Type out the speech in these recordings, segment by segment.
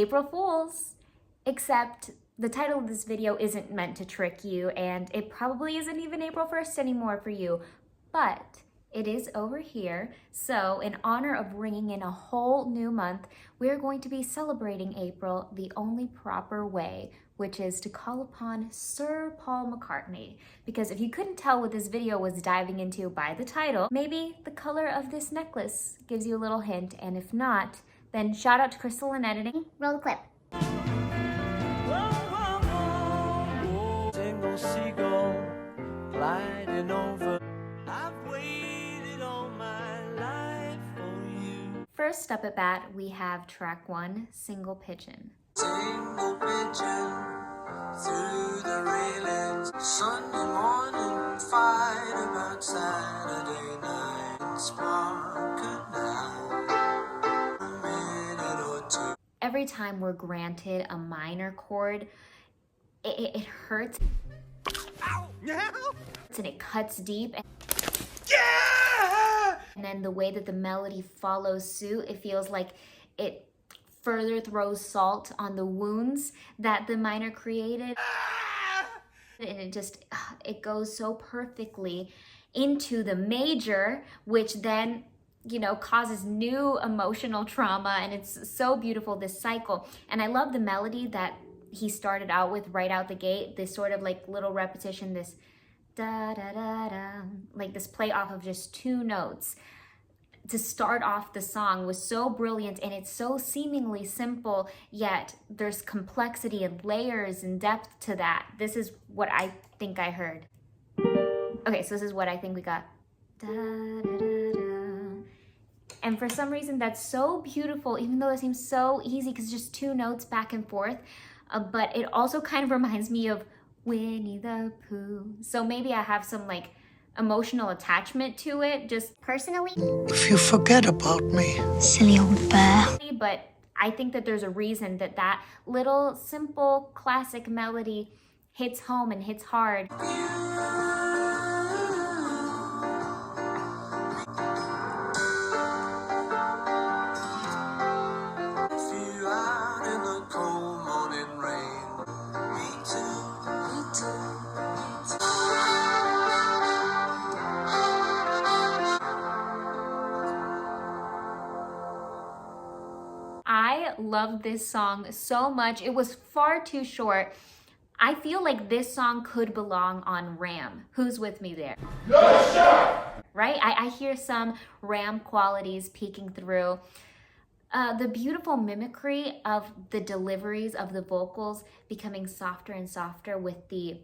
April Fools! Except the title of this video isn't meant to trick you, and it probably isn't even April 1st anymore for you, but it is over here. So in honor of ringing in a whole new month, we're going to be celebrating April the only proper way, which is to call upon Sir Paul McCartney. Because if you couldn't tell what this video was diving into by the title, maybe the color of this necklace gives you a little hint, and if not, then shout out to Crystal in editing. Roll the clip. Single seagull gliding over. I've waited all my life for you. First up at bat, we have track 1, Single Pigeon. Single pigeon through the railings. Sunday morning fight about Saturday night. Spark at night. A minute or two. Every time we're granted a minor chord, it hurts. Ow! Yeah! And it cuts deep. Yeah! And then the way that the melody follows suit, it feels like it further throws salt on the wounds that the minor created. And it goes so perfectly into the major, which then, causes new emotional trauma. And it's so beautiful, this cycle. And I love the melody that he started out with right out the gate, this sort of like little repetition, this da da da da, like this play off of just 2 notes to start off the song was so brilliant, and it's so seemingly simple, yet there's complexity and layers and depth to that. This is what I think I heard. Okay, so this is what I think we got. Da, da, da, da. And for some reason that's so beautiful, even though it seems so easy because it's just 2 notes back and forth. But it also kind of reminds me of Winnie the Pooh. So maybe I have some like emotional attachment to it, just personally. If you forget about me, silly old bear. But I think that there's a reason that that little simple classic melody hits home and hits hard. I love this song so much. It was far too short. I feel like this song could belong on Ram. Who's with me there? Yes, sir! Right? I hear some Ram qualities peeking through. The beautiful mimicry of the deliveries of the vocals becoming softer and softer with the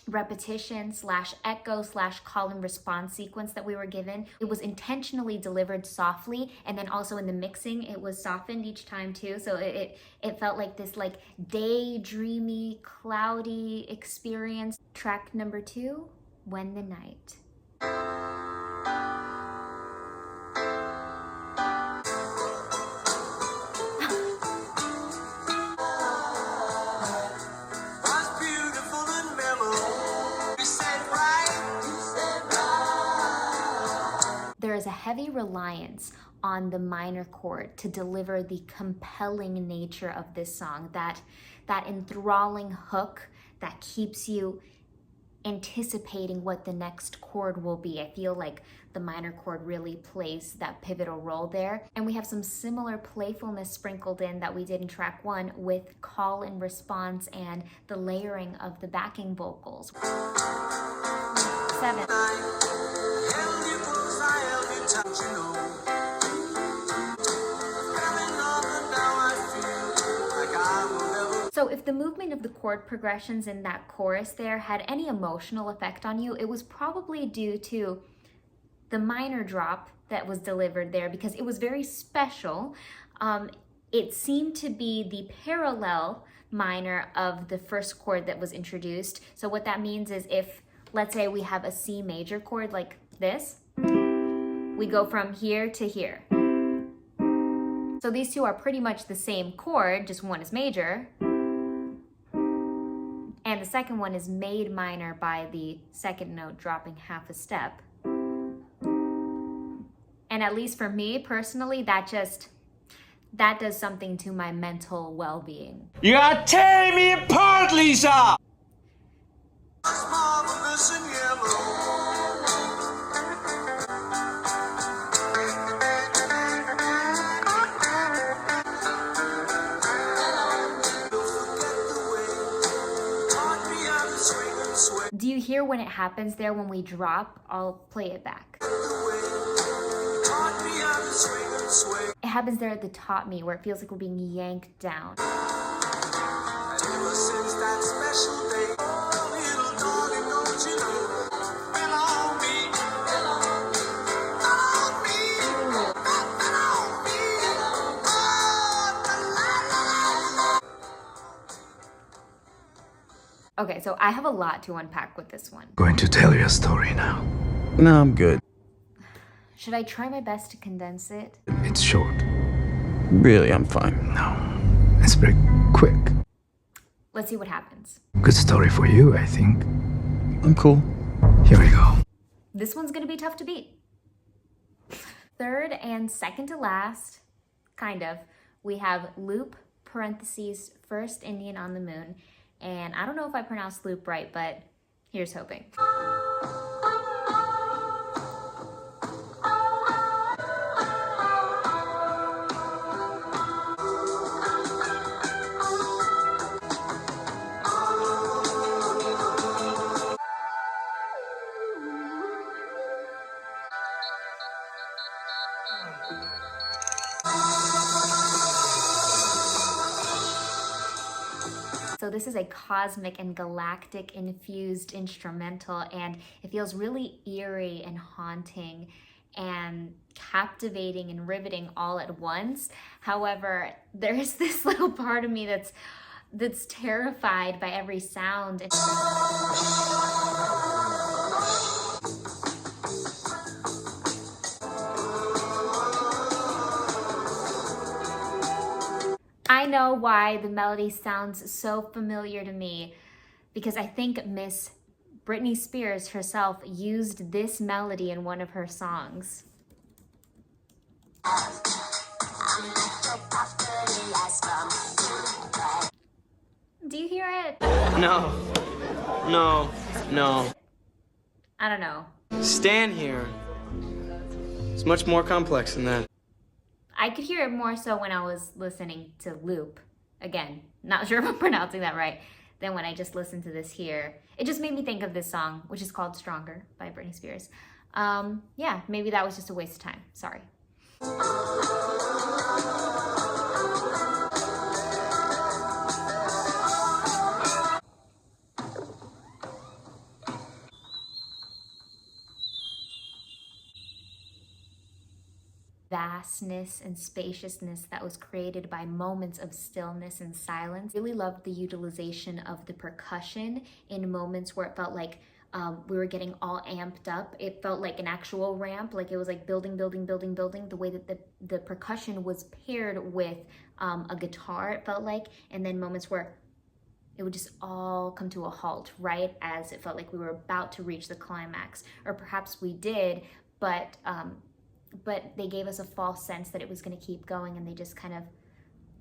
repetition / echo / call and response sequence that we were given. It was intentionally delivered softly, and then also in the mixing it was softened each time too, so it felt like this like daydreamy, cloudy experience. Track number 2, When the Night. There is a heavy reliance on the minor chord to deliver the compelling nature of this song, that enthralling hook that keeps you anticipating what the next chord will be. I feel like the minor chord really plays that pivotal role there. And we have some similar playfulness sprinkled in that we did in track 1 with call and response and the layering of the backing vocals. 7. So if the movement of the chord progressions in that chorus there had any emotional effect on you, it was probably due to the minor drop that was delivered there, because it was very special. It seemed to be the parallel minor of the first chord that was introduced. So what that means is if, let's say we have a C major chord like this, we go from here to here. So these two are pretty much the same chord, just one is major. And the second one is made minor by the second note dropping half a step. And at least for me personally, that just that does something to my mental well-being. You are tearing me apart, Lisa! Marvelous in yellow. Do you hear when it happens there when we drop? I'll play it back. It happens there at the top me where it feels like we're being yanked down. Ever since that special day, oh, little darling, don't you know? Been on me, been on me, been on me. Okay, so I have a lot to unpack with this one. Going to tell you a story now. No, I'm good. Should I try my best to condense it? It's short. Really, I'm fine. No, it's very quick. Let's see what happens. Good story for you, I think. I'm cool. Here we go. This one's gonna be tough to beat. Third and second to last, kind of, we have loop, parentheses, first Indian on the moon. And I don't know if I pronounced loop right, but here's hoping. So this is a cosmic and galactic infused instrumental, and it feels really eerie and haunting and captivating and riveting all at once. However, there's this little part of me that's terrified by every sound. I know why the melody sounds so familiar to me, because I think Miss Britney Spears herself used this melody in one of her songs. Do you hear it? No. No. No. I don't know. Stan here. It's much more complex than that. I could hear it more so when I was listening to Loop. Again, not sure if I'm pronouncing that right, than when I just listened to this here. It just made me think of this song, which is called Stronger by Britney Spears. Yeah, maybe that was just a waste of time. Sorry. Vastness and spaciousness that was created by moments of stillness and silence. Really loved the utilization of the percussion in moments where it felt like we were getting all amped up. It felt like an actual ramp, like it was like building, building, building, building. The way that the percussion was paired with a guitar, it felt like, and then moments where it would just all come to a halt, right as it felt like we were about to reach the climax. Or perhaps we did, but they gave us a false sense that it was going to keep going, and they just kind of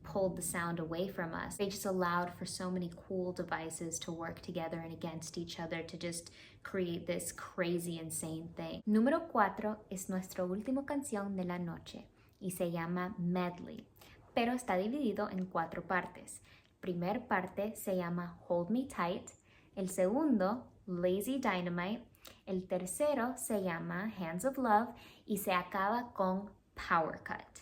pulled the sound away from us. They just allowed for so many cool devices to work together and against each other to just create this crazy, insane thing. Número 4 es nuestra última canción de la noche y se llama Medley, pero está dividido en 4 partes. Primer parte se llama Hold Me Tight, el segundo Lazy Dynamite, el tercero se llama Hands of Love y se acaba con Power Cut.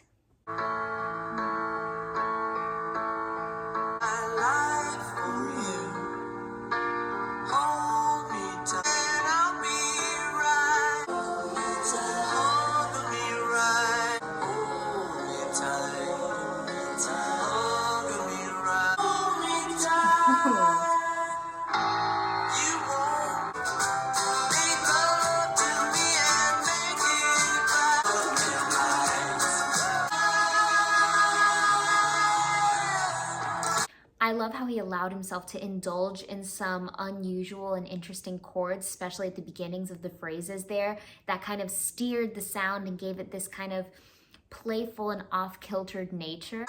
I love how he allowed himself to indulge in some unusual and interesting chords, especially at the beginnings of the phrases there, that kind of steered the sound and gave it this kind of playful and off-kiltered nature.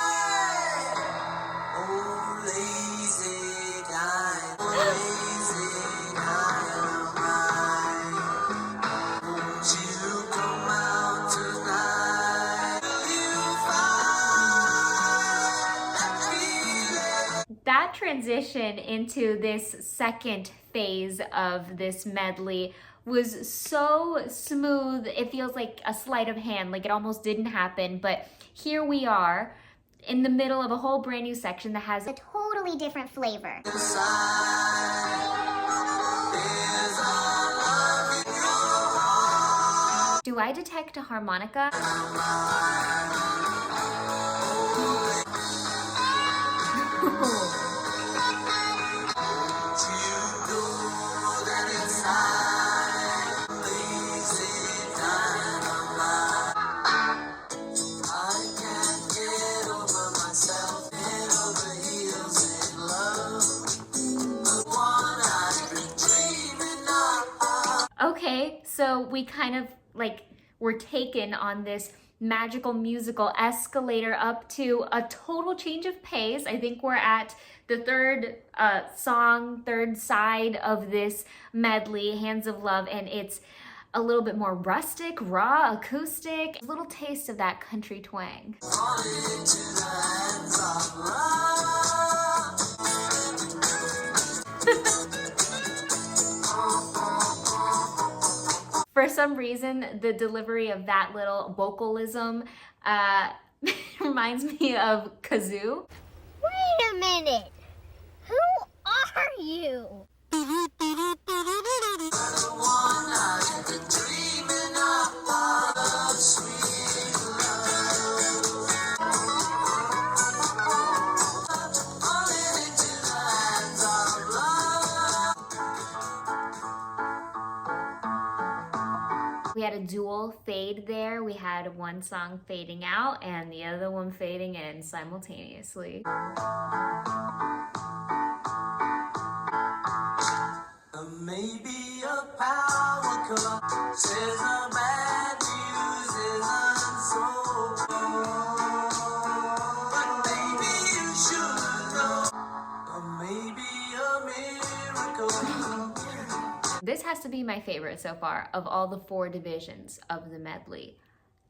Oh, lazy time, lazy time, won't you come out tonight? Will you find that feeling? That transition into this second phase of this medley was so smooth. It feels like a sleight of hand, like it almost didn't happen, but here we are in the middle of a whole brand new section that has A totally different flavor. Do I detect a harmonica? Okay, so we kind of like were taken on this magical musical escalator up to a total change of pace. I think we're at the third third side of this medley, Hands of Love, and it's a little bit more rustic, raw, acoustic, a little taste of that country twang. For some reason, the delivery of that little vocalism reminds me of kazoo. Wait a minute. Who are you? We had a dual fade there. We had one song fading out and the other one fading in simultaneously. Maybe a power cut says the bad news isn't so but maybe you should know, or maybe a miracle. This has to be my favorite so far of all the 4 divisions of the medley.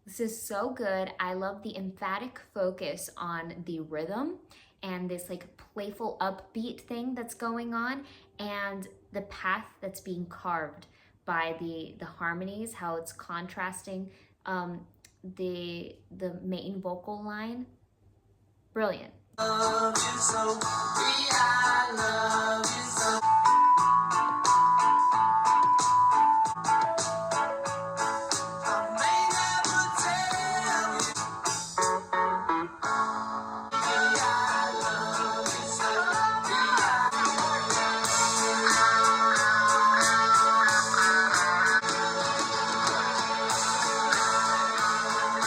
This is so good. I love the emphatic focus on the rhythm and this like playful upbeat thing that's going on, and the path that's being carved by the harmonies, how it's contrasting the main vocal line. Brilliant. Love you so, I love you so. I may never tell you, I love you so,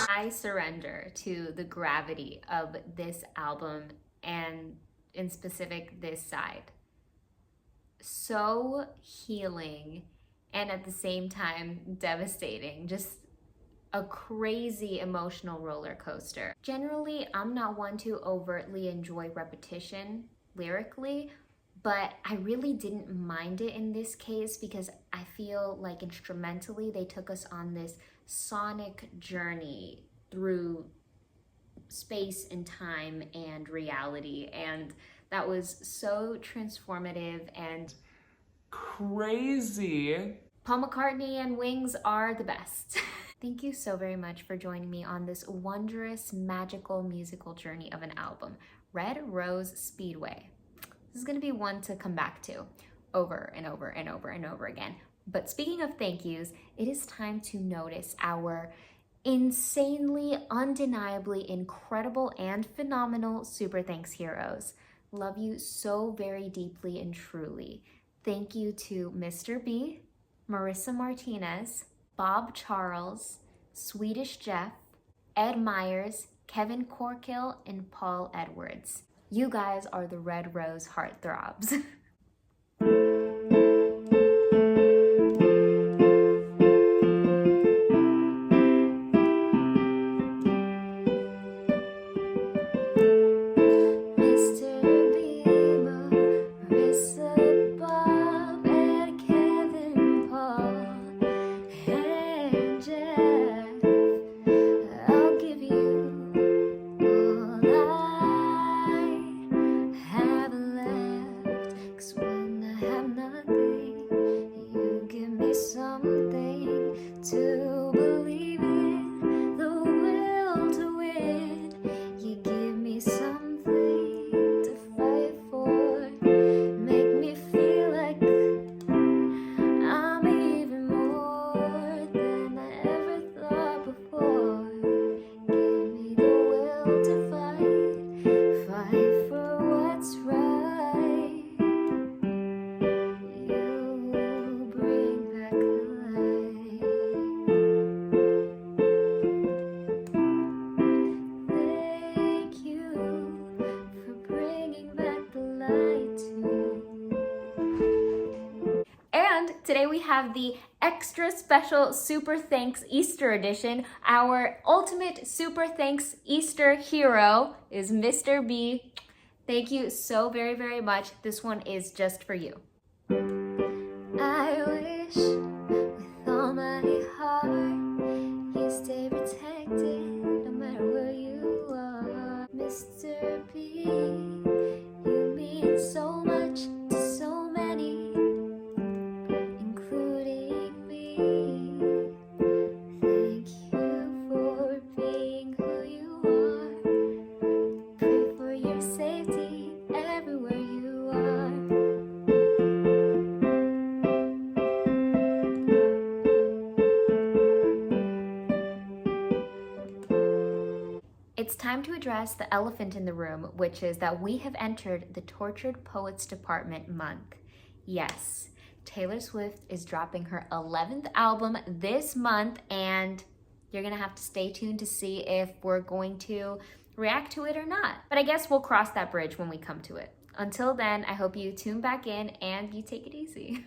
I surrender to the gravity of this album, and in specific this side. So healing and at the same time devastating. Just a crazy emotional roller coaster. Generally, I'm not one to overtly enjoy repetition lyrically, but I really didn't mind it in this case because I feel like instrumentally they took us on this sonic journey through space and time and reality, and that was so transformative and crazy. Paul McCartney and Wings are the best. Thank you so very much for joining me on this wondrous, magical musical journey of an album, Red Rose Speedway. This is gonna be one to come back to over and over and over and over again. But speaking of thank yous, it is time to notice our insanely, undeniably incredible and phenomenal super thanks heroes. Love you so very deeply and truly. Thank you to Mr. B, Marissa Martinez, Bob Charles, Swedish Jeff, Ed Myers, Kevin Corkill, and Paul Edwards. You guys are the Red Rose heartthrobs. Today we have the extra special Super Thanks Easter edition. Our ultimate Super Thanks Easter hero is Mr. B. Thank you so very, very much. This one is just for you. I wish with all my heart you stay protected no matter where you are. Mr. B, you mean so much to so many, including me. Thank you for being who you are. Pray for your safety everywhere you are. It's time to address the elephant in the room, which is that we have entered the Tortured Poets Department month. Yes, Taylor Swift is dropping her 11th album this month, and you're gonna have to stay tuned to see if we're going to react to it or not. But I guess we'll cross that bridge when we come to it. Until then, I hope you tune back in and you take it easy.